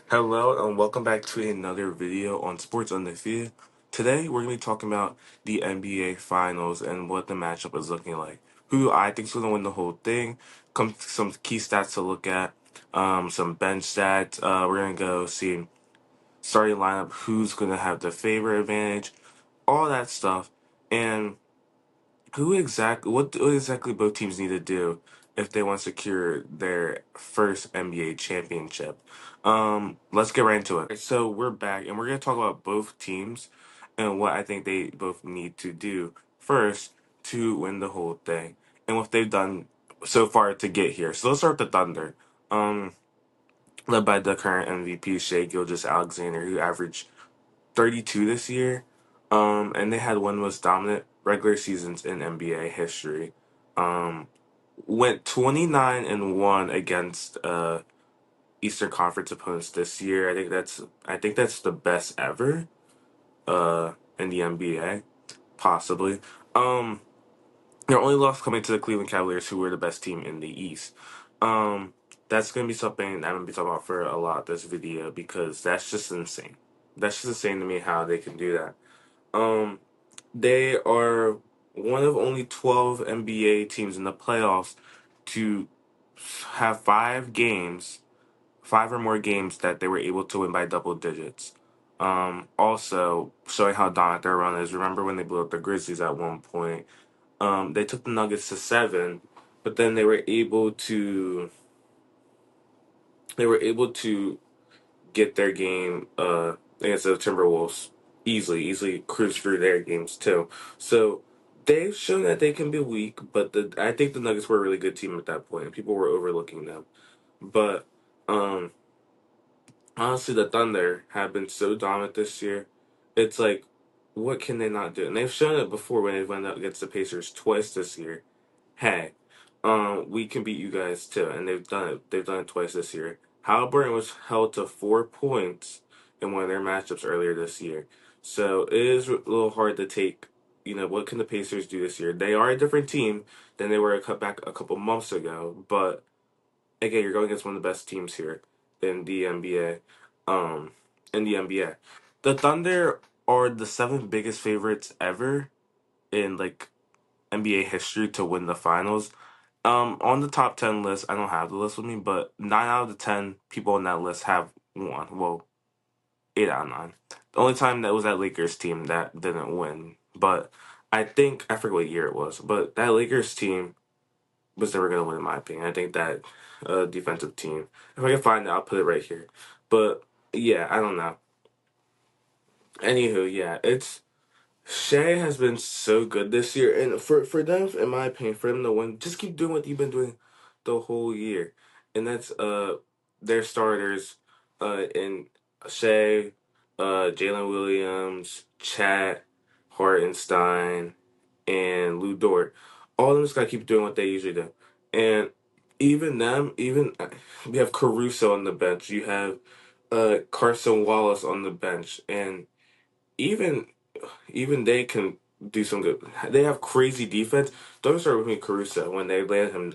Hello and welcome back to another video on Sports Undefeated. Today we're going to be talking about the NBA Finals and what the matchup is looking like. Who I think is going to win the whole thing. Some key stats to look at. Some bench stats. We're going to go see starting lineup. Who's going to have the favor advantage. All that stuff. And what exactly both teams need to do if they want to secure their first NBA championship. Let's get right into it. So we're back and we're gonna talk about both teams and what I think they both need to do first to win the whole thing and what they've done so far to get here. So let's start with the Thunder. Um, led by the current MVP Shea Gilgeous-Alexander, who averaged 32 this year. And they had one of the most dominant regular seasons in NBA history. Um, went 29-1 against Eastern Conference opponents this year. I think that's the best ever in the NBA, possibly. Um, their only loss coming to the Cleveland Cavaliers, who were the best team in the East. Um, that's gonna be something I'm gonna be talking about for a lot this video because that's just insane. That's just insane to me how they can do that. Um, they are one of only 12 NBA teams in the playoffs to have five or more games that they were able to win by double digits. Also showing how dominant their run is. Remember when they blew up the Grizzlies at one point? They took the Nuggets to seven, but then they were able to get their game against the Timberwolves easily cruise through their games too. So they've shown that they can be weak, but I think the Nuggets were a really good team at that point, and people were overlooking them. But um, honestly, the Thunder have been so dominant this year. It's like, what can they not do? And they've shown it before when they went up against the Pacers twice this year. Hey, we can beat you guys too, and they've done it. They've done it twice this year. Halliburton was held to 4 points in one of their matchups earlier this year, so it is a little hard to take. What can the Pacers do this year? They are a different team than they were back a couple months ago, but again, you're going against one of the best teams here in the NBA. Um, in the NBA, the Thunder are the seventh biggest favorites ever in NBA history to win the finals. On the top 10 list, I don't have the list with me, but 9 out of the 10 people on that list have won. Well, 8 out of 9. The only time that was that Lakers team that didn't win, but I forget what year it was, but that Lakers team was never gonna win in my opinion. I think that defensive team. If I can find it, I'll put it right here. But yeah, I don't know. Anywho, yeah, it's Shea has been so good this year, and for them, in my opinion, for them to win, just keep doing what you've been doing the whole year, and that's their starters, in Shea, Jalen Williams, Chat, Hartenstein, and Lou Dort. All of them just gotta keep doing what they usually do, and even we have Caruso on the bench. You have Carson Wallace on the bench, and even even they can do some good. They have crazy defense. Don't start with me Caruso when they land him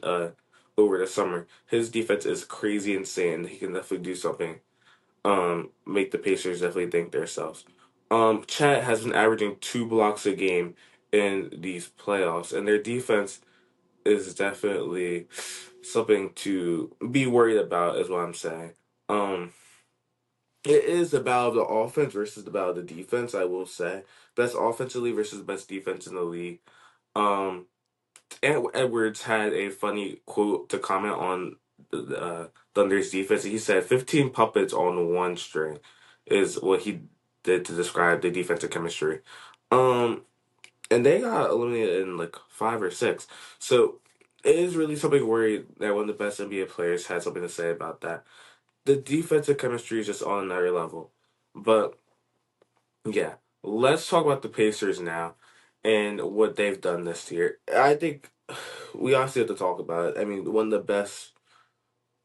over the summer. His defense is crazy insane. He can definitely do something. Make the Pacers definitely think themselves. Chat has been averaging 2 blocks a game in these playoffs, and their defense is definitely something to be worried about. Is what I'm saying. Um, it is the battle of the offense versus the battle of the defense, I will say. Best offensively versus best defense in the league. Um, Edwards had a funny quote to comment on the Thunder's defense. He said 15 puppets on one string is what he did to describe the defensive chemistry. Um, and they got eliminated in like 5 or 6. So it is really something worried that one of the best NBA players had something to say about that. The defensive chemistry is just on another level. But yeah, let's talk about the Pacers now and what they've done this year. I think we honestly have to talk about it. I mean, one of the best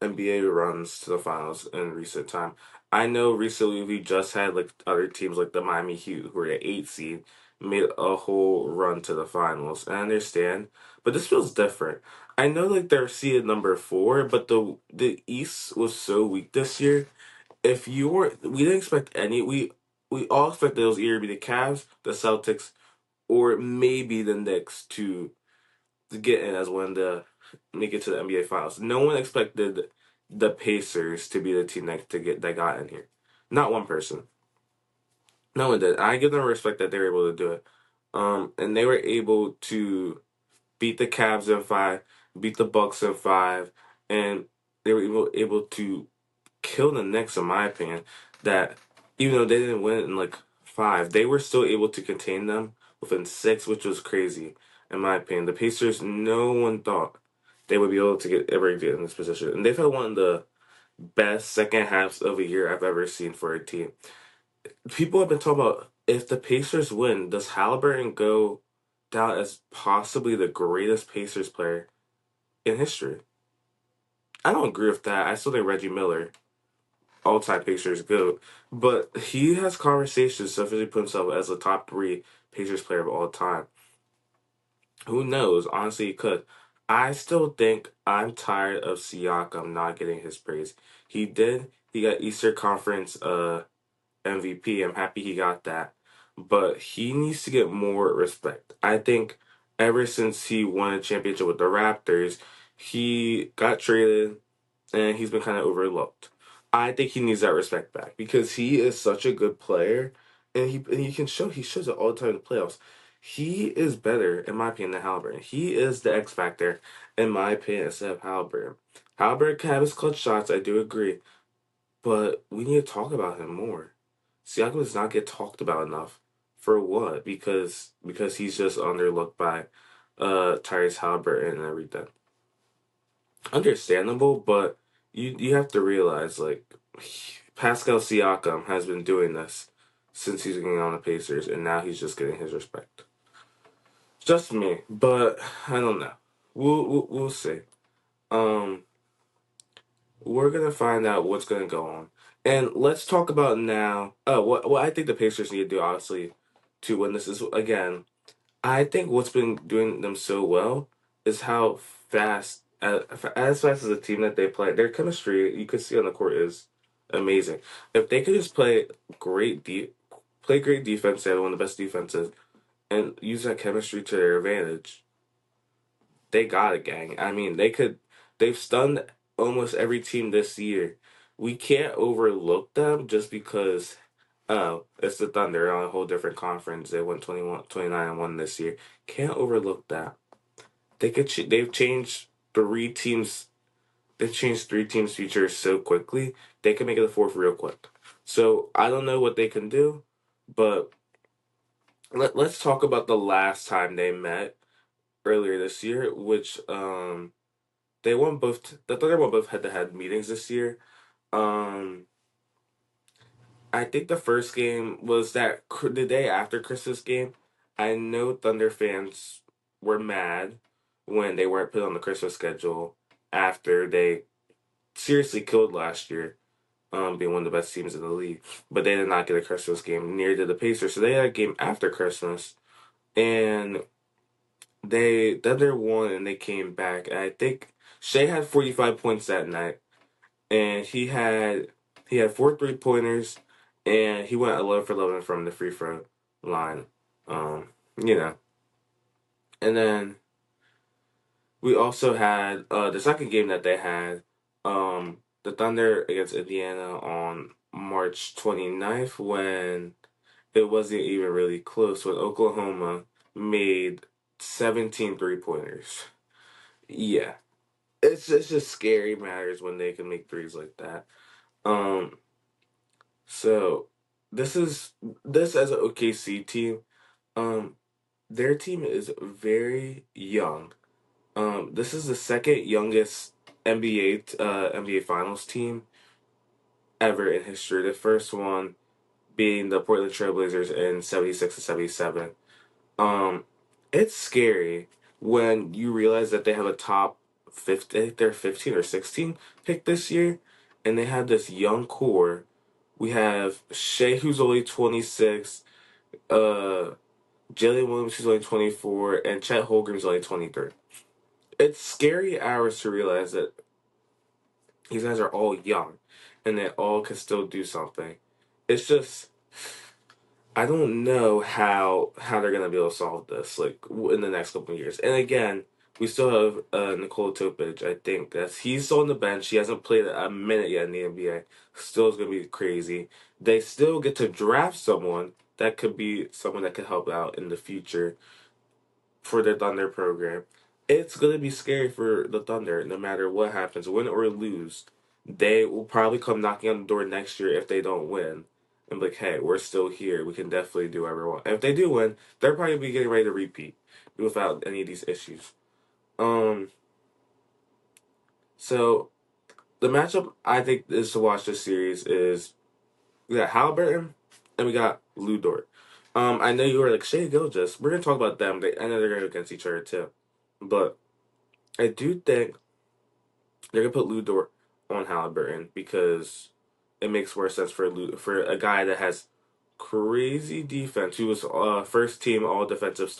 NBA runs to the finals in recent time. I know recently we just had like other teams like the Miami Heat, who were the 8 seed, made a whole run to the finals. I understand, but this feels different. I know like they're seeded number 4, but the East was so weak this year if you were, we didn't expect any. We all expected it was either be the Cavs, the Celtics, or maybe the Knicks to get in as one to make it to the NBA Finals. No one expected the Pacers to be the team that got in here. Not one person. No one did. I give them respect that they were able to do it. And they were able to beat the Cavs in five, beat the Bucks in five, and they were able to kill the Knicks, in my opinion. That even though they didn't win in like five, they were still able to contain them within six, which was crazy, in my opinion. The Pacers, no one thought they would be able to get in this position, and they've had one of the best second halves of a year I've ever seen for a team. People have been talking about if the Pacers win, does Halliburton go down as possibly the greatest Pacers player in history? I don't agree with that. I still think Reggie Miller, all time Pacers GOAT, but he has conversations sufficiently put himself as a top three Pacers player of all time. Who knows? Honestly, he could. I still think I'm tired of Siakam not getting his praise. He did. He got Easter Conference MVP. I'm happy he got that. But he needs to get more respect. I think ever since he won a championship with the Raptors, he got traded and he's been kind of overlooked. I think he needs that respect back because he is such a good player and he can show he shows it all the time in the playoffs. He is better, in my opinion, than Halliburton. He is the X factor, in my opinion, instead of Halliburton. Halliburton can have his clutch shots, I do agree, but we need to talk about him more. Siakam does not get talked about enough. For what? Because he's just underlooked by Tyrese Halliburton and everything. Understandable, but you have to realize like Pascal Siakam has been doing this since he's getting on the Pacers, and now he's just getting his respect. Just me, but I don't know. We'll see. Um, we're gonna find out what's gonna go on, and let's talk about now. Oh, what I think the Pacers need to do, obviously, to win this is again. I think what's been doing them so well is how fast, as fast as a team that they play, their chemistry you could see on the court is amazing. If they could just play great defense, they have one of the best defenses, and use that chemistry to their advantage, they got it, gang. I mean, they've stunned almost every team this year. We can't overlook them just because, oh, it's the Thunder They're on a whole different conference. They won 21, 29 and 1 this year. Can't overlook that. They've changed three teams. They've changed three teams' futures so quickly. They can make it a fourth real quick. So I don't know what they can do, but let's talk about the last time they met earlier this year, which they won both. The Thunder won both head-to-head meetings this year. Um, I think the first game was the day after Christmas game. I know Thunder fans were mad when they weren't put on the Christmas schedule after they seriously killed last year, being one of the best teams in the league. But they did not get a Christmas game, near did the Pacers. So they had a game after Christmas, and they Thunder won and they came back. And I think Shea had 45 points that night, and he had four 3 pointers, and he went 11 for 11 from the free throw line. Um, you know, and then we also had the second game that they had, the Thunder against Indiana on March 29th when it wasn't even really close when Oklahoma made 17 3 pointers. Yeah, it's just scary matters when they can make threes like that. Um, So this is this as an OKC team. Um, their team is very young. This is the second youngest NBA Finals team ever in history. The first one being the Portland Trailblazers in '76 and '77. Um, it's scary when you realize that they have a top 50. I think they're 15 or 16 pick this year, and they have this young core. We have Shea, who's only 26, uh, Jalen Williams, who's only 24, and Chet Holmgren's only 23. It's scary hours to realize that these guys are all young. and they all can still do something. It's just I don't know how they're gonna be able to solve this like in the next couple of years. And again, we still have Nikola Topic. I think he's still on the bench. He hasn't played a minute yet in the NBA. Still is gonna be crazy. They still get to draft someone that could be someone that could help out in the future for the Thunder program. It's gonna be scary for the Thunder, no matter what happens, win or lose. They will probably come knocking on the door next year if they don't win, and be like, "Hey, we're still here. We can definitely do whatever we want." And if they do win, they're probably be getting ready to repeat without any of these issues. Um, so the matchup I think is to watch this series is we got Halliburton and we got Lou Dort. I know you were like Shea Gilgis. We're gonna talk about them. I know they're gonna go against each other too, but I do think they're gonna put Lou Dort on Halliburton because it makes more sense for a guy that has crazy defense. He was first team all defensive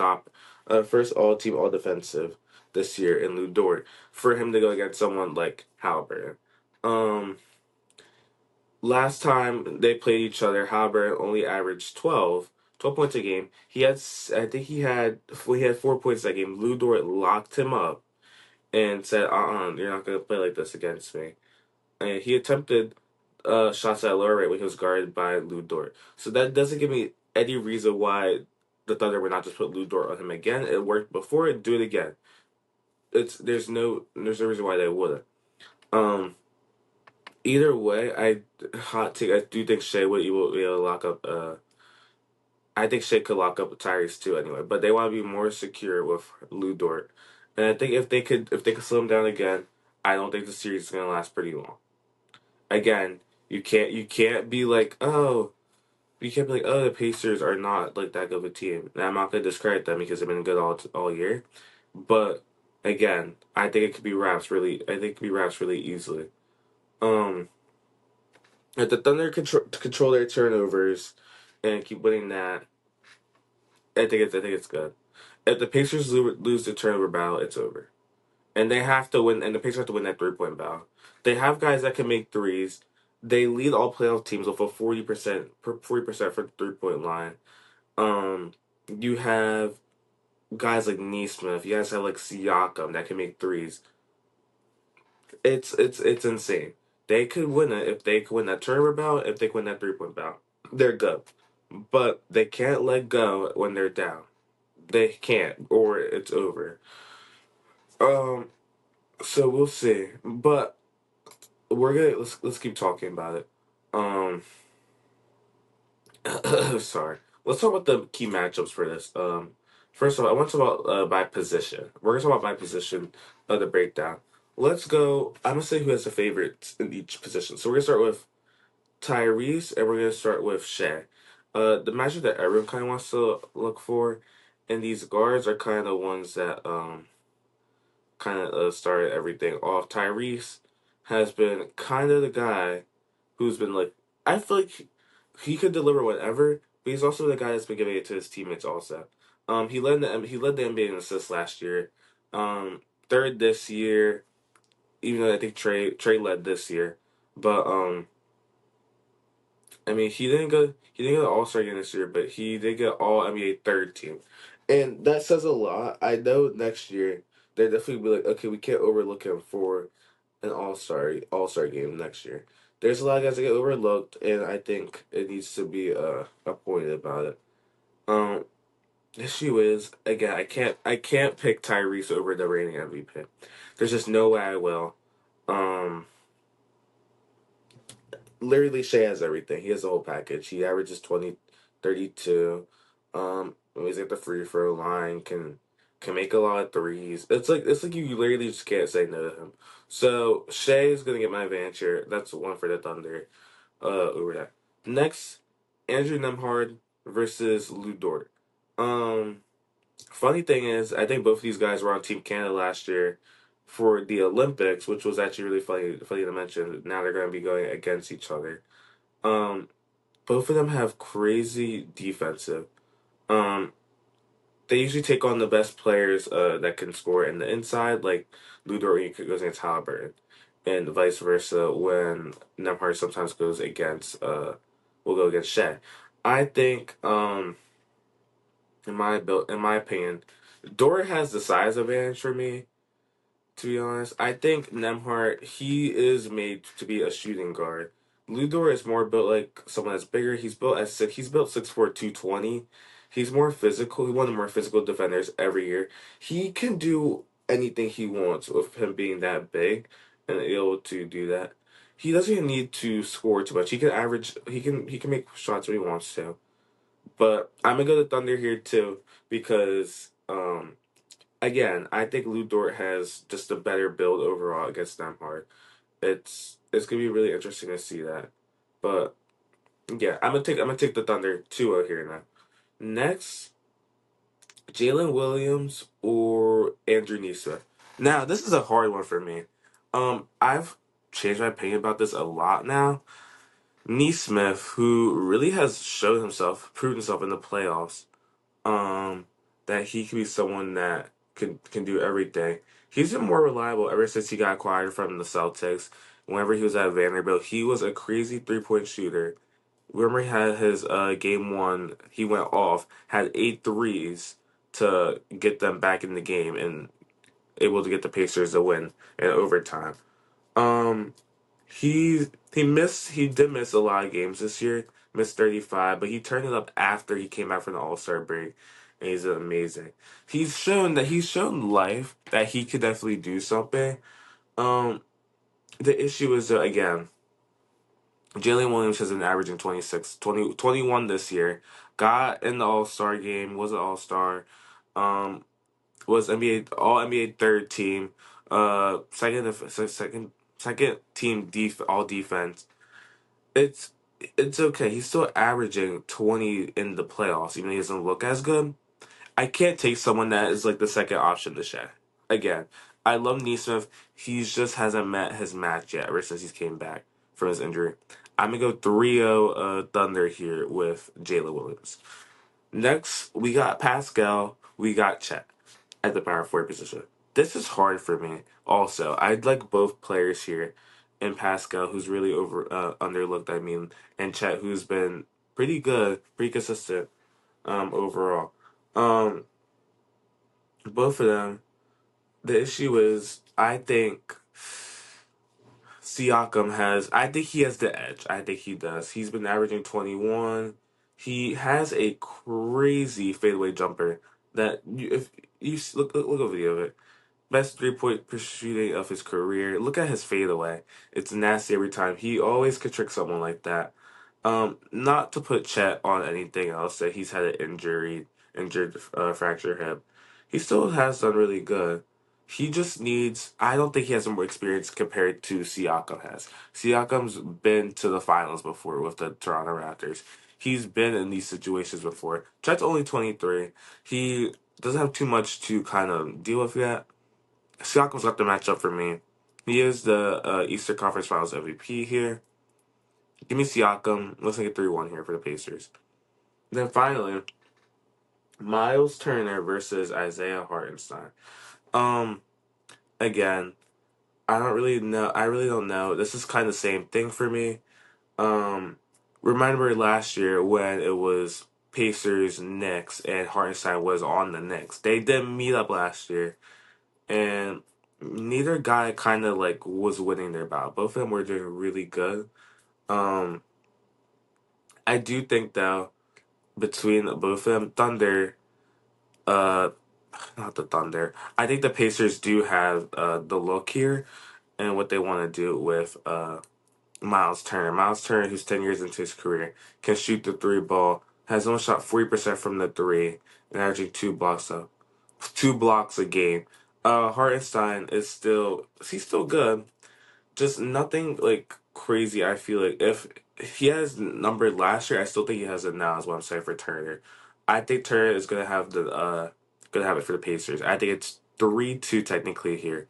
first all team all defensive this year in Lou Dort. For him to go against someone like Halliburton, um, last time they played each other, Halliburton only averaged 12 points a game. I think he had 4 points that game. Lou Dort locked him up and said, you're not gonna play like this against me." And he attempted shots at a lower rate when he was guarded by Lou Dort. So that doesn't give me any reason why the Thunder would not just put Lou Dort on him again. It worked before, do it again. There's no reason why they wouldn't. Um, Either way, hot take. I do think Shea would be able to lock up. I think Shea could lock up Tyrese too anyway, but they want to be more secure with Lou Dort. And I think if they could slow him down again, I don't think the series is gonna last pretty long. Again, you can't be like, oh, you can't be like, oh, the Pacers are not like that good of a team. And I'm not gonna discredit them because they've been good all year. But again, I think it could be wraps really. I think it could be wraps really easily. Um, if the Thunder control their turnovers and keep winning that, I think it's good. If the Pacers lose the turnover battle, it's over. And they have to win. And the Pacers have to win that 3 point battle. They have guys that can make threes. They lead all playoff teams with a 40% for the 3 point line. Um, you have guys like Neesmith. You guys have like Siakam that can make threes. It's insane. They could win it if they could win that turnover battle. If they could win that 3 point battle, they're good. But they can't let go when they're down. They can't, or it's over. Um, so we'll see. But let's keep talking about it. Um, sorry. Let's talk about the key matchups for this. First of all, I want to talk about by position. We're gonna talk about by position of the breakdown. Let's go. I'm gonna say who has the favorites in each position. So we're gonna start with Tyrese, and we're gonna start with Shea. The matchup that everyone kind of wants to look for, and these guards are kind of the ones that kind of started everything off. Tyrese has been kind of the guy who's been like, I feel like he could deliver whatever, but he's also the guy that's been giving it to his teammates also. He led the NBA in assists last year, third this year, even though I think Trey led this year, but I mean he didn't get All Star game this year, but he did get All NBA third team, and that says a lot. I know next year they definitely be like, okay, we can't overlook him for an All Star game next year. There's a lot of guys that get overlooked, and I think it needs to be appointed about it. Um, the issue is again, I can't pick Tyrese over the reigning MVP. There's just no way I will. Um, Literally, Shea has everything. He has the whole package. He averages 20, 32. When he's at the free throw line, can make a lot of threes. It's like you literally just can't say no to him. So Shea is gonna get my advantage here. That's one for the Thunder. Over that. Next, Andrew Nemhard versus Lou Dort. Um, Funny thing is, I think both of these guys were on Team Canada last year for the Olympics, which was actually really funny to mention. Now they're going to be going against each other. Um, Both of them have crazy defensive. Um, they usually take on the best players that can score in the inside, like Lou Dort goes against Halliburton. and vice versa when Nemhard sometimes goes against will go against Shea. I think in my opinion, Dort has the size advantage for me. To be honest, I think Nemhart he is made to be a shooting guard. Ludor is more built like someone that's bigger. He's built 6'4", 220. He's more physical. He's one of the more physical defenders every year. He can do anything he wants with him being that big and able to do that. He doesn't even need to score too much. He can average. He can make shots when he wants to. But I'm gonna go to Thunder here too because again, I think Lou Dort has just a better build overall against Nemhard. It's gonna be really interesting to see that. But yeah, I'm gonna take the Thunder 2-0 here now. Next, Jalen Williams or Andrew Nesmith. Now this is a hard one for me. I've changed my opinion about this a lot now. Nesmith, who really has shown himself, proved himself in the playoffs, um, that he can be someone that can do everything. He's been more reliable ever since he got acquired from the Celtics. Whenever he was at Vanderbilt, he was a crazy 3-point shooter. Remember he had his game one, he went off, had 8 threes to get them back in the game and able to get the Pacers a win in overtime. Um, he did miss a lot of games this year, missed 35, but he turned it up after he came back from the All-Star break, and he's amazing. He's shown life that he could definitely do something. Um, the issue is that again, Jalen Williams has been averaging 26, 20, 21 this year. Got in the All-Star game, was an All-Star. Um, was NBA All NBA third team. Second team all defense. It's it's okay. He's still averaging 20 in the playoffs, even though he doesn't look as good. I can't take someone that is like the second option to Shaq. Again, I love Neesmith. He just hasn't met his match yet ever since he came back from his injury. I'm gonna go 3-0 Thunder here with Jalen Williams. Next, we got Pascal, we got Chet at the power forward position. This is hard for me. Also, I'd like both players here, in Pascal, who's really over underlooked. I mean, and Chet, who's been pretty good, pretty consistent overall. Um, both of them. The issue is, I think Siakam has. I think he has the edge. I think he does. He's been averaging 21. He has a crazy fadeaway jumper that if look a video of it. Best 3-point shooting of his career. Look at his fadeaway. It's nasty every time. He always could trick someone like that. Not to put Chet on anything else that he's had an injured fracture hip. He still has done really good. He just needs. I don't think he has more experience compared to Siakam has. Siakam's been to the finals before with the Toronto Raptors. He's been in these situations before. Chet's only 23. He doesn't have too much to kind of deal with yet. Siakam's got the matchup for me. He is the Eastern Conference Finals MVP here. Give me Siakam. Let's make it 3-1 here for the Pacers. Then finally, Miles Turner versus Isaiah Hartenstein. Um, again, I don't really know. I really don't know. This is kind of the same thing for me. Um, remember last year when it was Pacers Knicks and Hartenstein was on the Knicks. They didn't meet up last year, and neither guy kind of like was winning their battle. Both of them were doing really good. Um, I do think though between both of them, uh, not the Thunder. I think the Pacers do have the look here and what they want to do with Miles Turner. Miles Turner, who's 10 years into his career, can shoot the three ball. Has only shot 40% from the three and averaging 2 blocks a game. Hartenstein is still he's still good, just nothing like crazy. I feel like if he has numbered last year, I still think he has it now. Is what I'm saying for Turner. I think Turner is gonna have it for the Pacers. I think it's 3-2 technically here.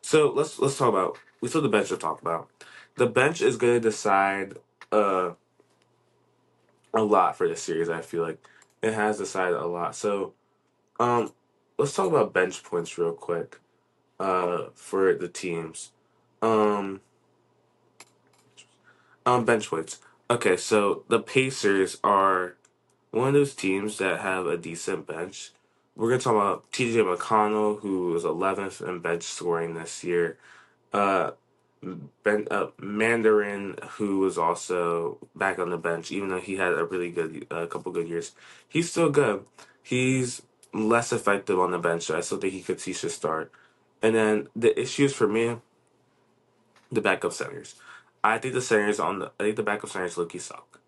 So let's talk about we still have the bench to talk about. The bench is gonna decide uh a lot for this series. I feel like it has decided a lot. So um let's talk about bench points real quick for the teams. Um, bench weights. Okay, so the Pacers are one of those teams that have a decent bench. We're gonna talk about T.J. McConnell, who was 11th in bench scoring this year. Uh, Mandarin, who was also back on the bench, even though he had a really good couple good years, he's still good. He's less effective on the bench, so I still think he should start. And then the issues for me, the backup centers. I think the backup centers low-key suck.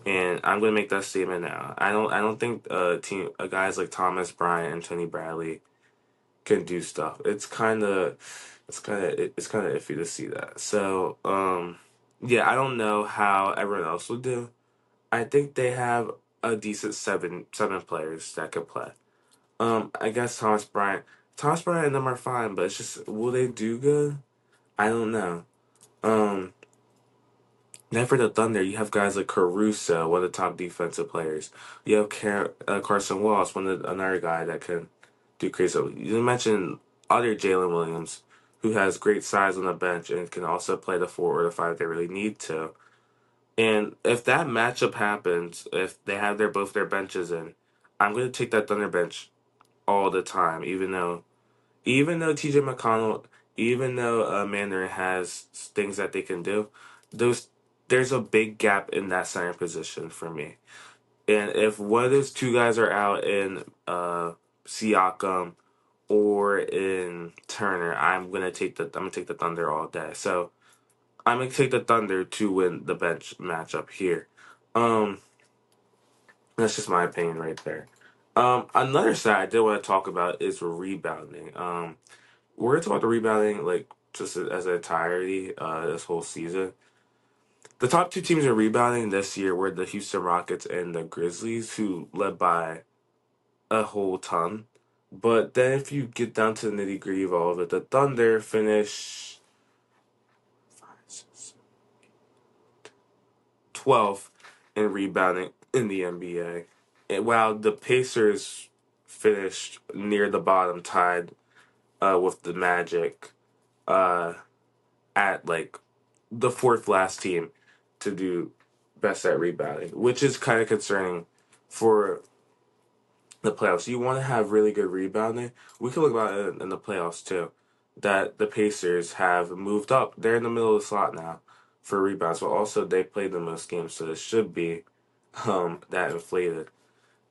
And I'm gonna make that statement now. I don't think guys like Thomas Bryant and Tony Bradley can do stuff. It's kind of iffy to see that. So yeah, I don't know how everyone else will do. I think they have a decent seven players that could play. I guess Thomas Bryant and them are fine, but it's just will they do good? I don't know. Um, Then for the Thunder, you have guys like Caruso, one of the top defensive players. You have Carson Walls, another guy that can do crazy. You mentioned other Jalen Williams, who has great size on the bench and can also play the 4 or the 5 if they really need to. And if that matchup happens, if they have both their benches in, I'm going to take that Thunder bench all the time, even though TJ McConnell, even though Mandarin has things that they can do, those there's a big gap in that center position for me. And if one of those two guys are out in Siakam or in Turner, I'm gonna take the Thunder all day. So I'm gonna take the Thunder to win the bench matchup here. Um, that's just my opinion right there. Another side I did want to talk about is rebounding. We're gonna talk about the rebounding like just as an entirety this whole season. The top two teams in rebounding this year were the Houston Rockets and the Grizzlies, who led by a whole ton. But then if you get down to the nitty gritty of all of it, the Thunder finished 12th in rebounding in the NBA. And while the Pacers finished near the bottom, tied with the Magic uh, at like the fourth last team to do best at rebounding, which is kind of concerning for the playoffs. You want to have really good rebounding. We can look about it in the playoffs too. That the Pacers have moved up. They're in the middle of the slot now for rebounds, but also they played the most games, so it should be that inflated.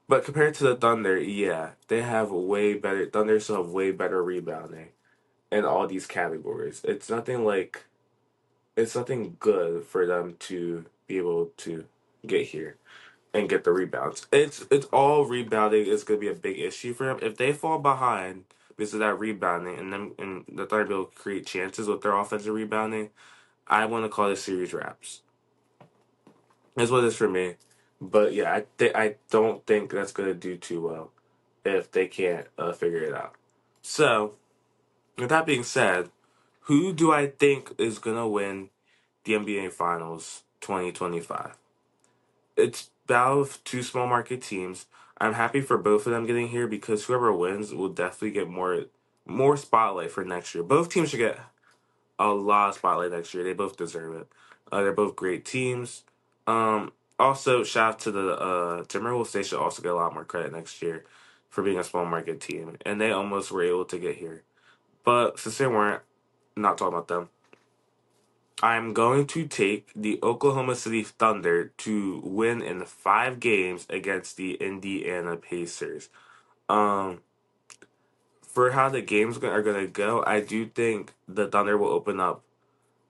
But compared to the Thunder, yeah, they have way better. Thunder still have way better rebounding in all these categories. It's nothing good for them to be able to get here and get the rebounds. It's all rebounding is going to be a big issue for them. If they fall behind because of that rebounding and the Thunder will create chances with their offensive rebounding, I want to call this series wraps. That's what it is for me. But yeah, I don't think that's going to do too well if they can't figure it out. So with that being said, who do I think is going to win the NBA Finals 2025? It's battle of two small market teams. I'm happy for both of them getting here because whoever wins will definitely get more spotlight for next year. Both teams should get a lot of spotlight next year. They both deserve it. They're both great teams. Also, shout out to the Timberwolves. They should also get a lot more credit next year for being a small market team, and they almost were able to get here. But since they weren't, not talking about them. I'm going to take the Oklahoma City Thunder to win in 5 games against the Indiana Pacers. Um, for how the are going to go, I do think the Thunder will open up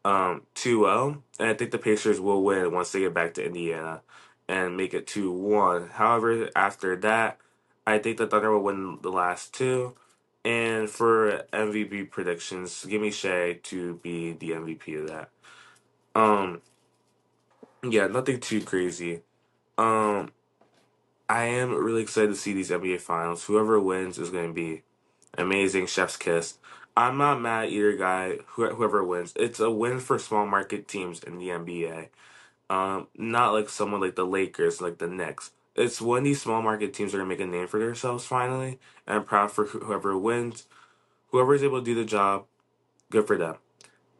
2-0, and I think the Pacers will win once they get back to Indiana and make it 2-1. However, after that, I think the Thunder will win the last two. And for MVP predictions, give me Shea to be the MVP of that. Um, yeah, nothing too crazy. Um, I am really excited to see these NBA finals. Whoever wins is going to be amazing. Chef's kiss. I'm not mad at either guy. Whoever wins, it's a win for small market teams in the NBA. Not like someone like the Lakers, like the Knicks. It's when these small market teams are gonna make a name for themselves finally. And I'm proud for whoever wins. Whoever is able to do the job, good for them.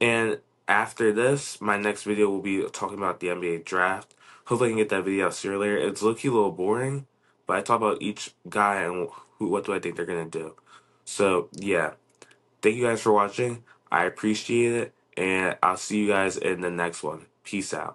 And after this, my next video will be talking about the NBA draft. Hopefully, I can get that video out sooner or later. It's low-key a little boring, but I talk about each guy and what do I think they're gonna do. So yeah, thank you guys for watching. I appreciate it, and I'll see you guys in the next one. Peace out.